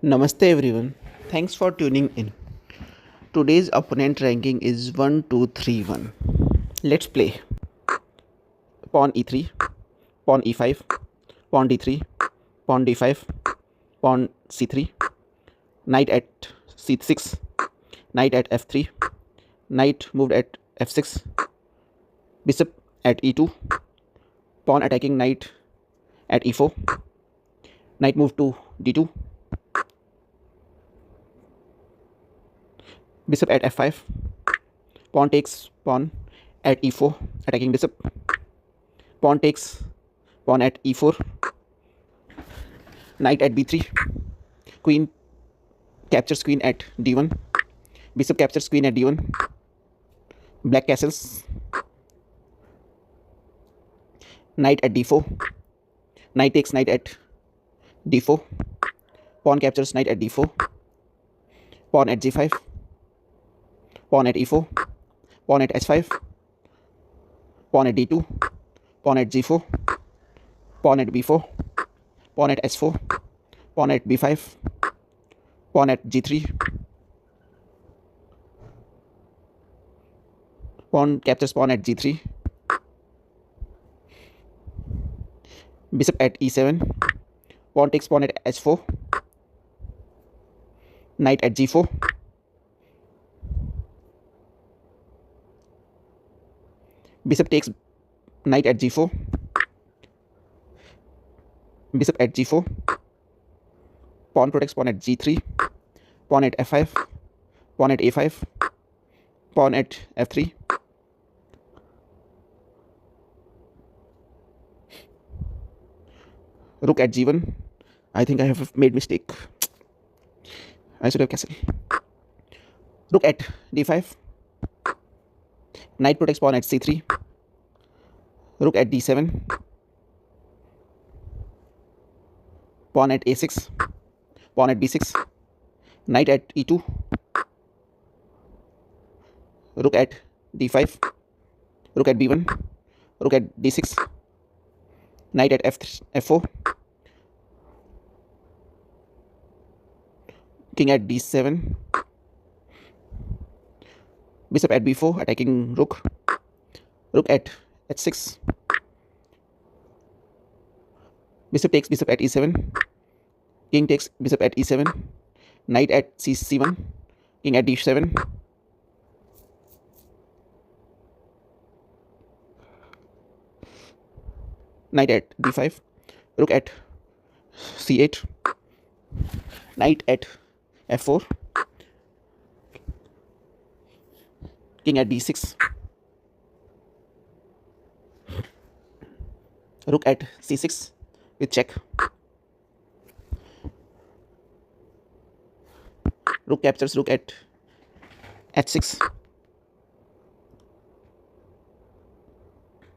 Namaste everyone. Thanks for tuning in. Today's opponent ranking is 1231. Let's play. Pawn e3, pawn e5, pawn d3, pawn d5, pawn c3, knight at c6, knight at f3, knight moved at f6, bishop at e2, pawn attacking knight at e4, knight move to d2, bishop at f5, pawn takes pawn at e4, attacking bishop, pawn takes pawn at e4, knight at b3, queen captures queen at d1, bishop captures queen at d1, black castles, knight at d4, knight takes knight at d4, pawn captures knight at d4, pawn at g5, pawn at e4, pawn at h5, pawn at d2, pawn at g4, pawn at b4, pawn at s4, pawn at b5, pawn at g3, pawn captures pawn at g3, bishop at e7, pawn takes pawn at h4, knight at g4, bishop takes knight at g4, bishop at g4, pawn protects pawn at g3, pawn at f5, pawn at a5, pawn at f3, rook at g1. I think I have made mistake. I should have castle. Rook at d5, knight protects pawn at c3, rook at d7, pawn at a6, pawn at b6, knight at e2, rook at d5, rook at b1, rook at d6, knight at f4, king at d7, bishop at b4, attacking rook, rook at h6, bishop takes bishop at e7, king takes bishop at e7, knight at c1, king at d7, knight at d5, rook at c8, knight at f4, king at d6, rook at c6 with check, rook captures rook at h6,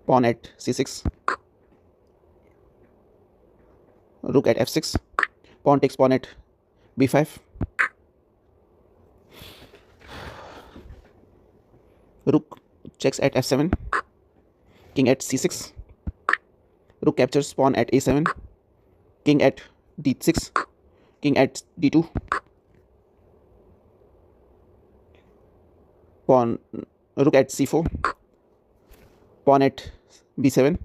pawn at c6, rook at f6, pawn takes pawn at b5, rook checks at f7, king at c6, rook captures pawn at a7, king at d6, king at d2, pawn rook at c4, pawn at b7,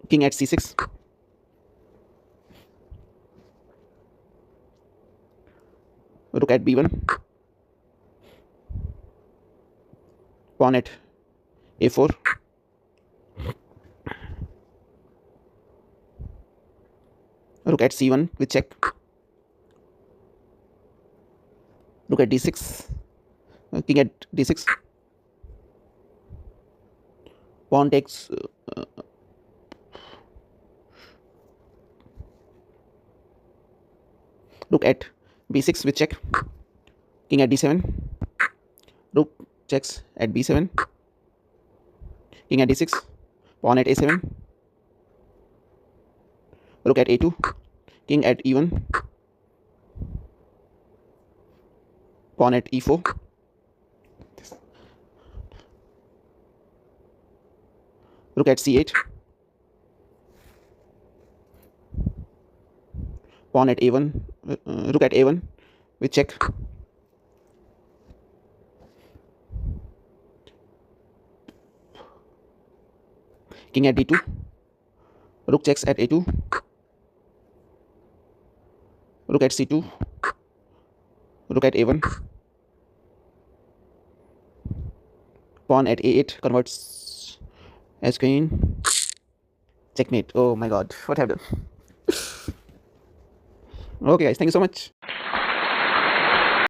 king at c6, rook at b1, pawn at a4, rook at c1 with check, rook at d6, king at d6, pawn takes rook at b6 with check, king at d7, rook checks at b7, king at d6, pawn at a7, rook at a2, king at e1, pawn at e4, rook at c8, Pawn at a1, rook at a1 with check. King at d2, rook checks at a2, rook at c2, rook at a1, pawn at a8 converts as queen, checkmate. Oh my god, what have I done? Okay guys, thank you so much.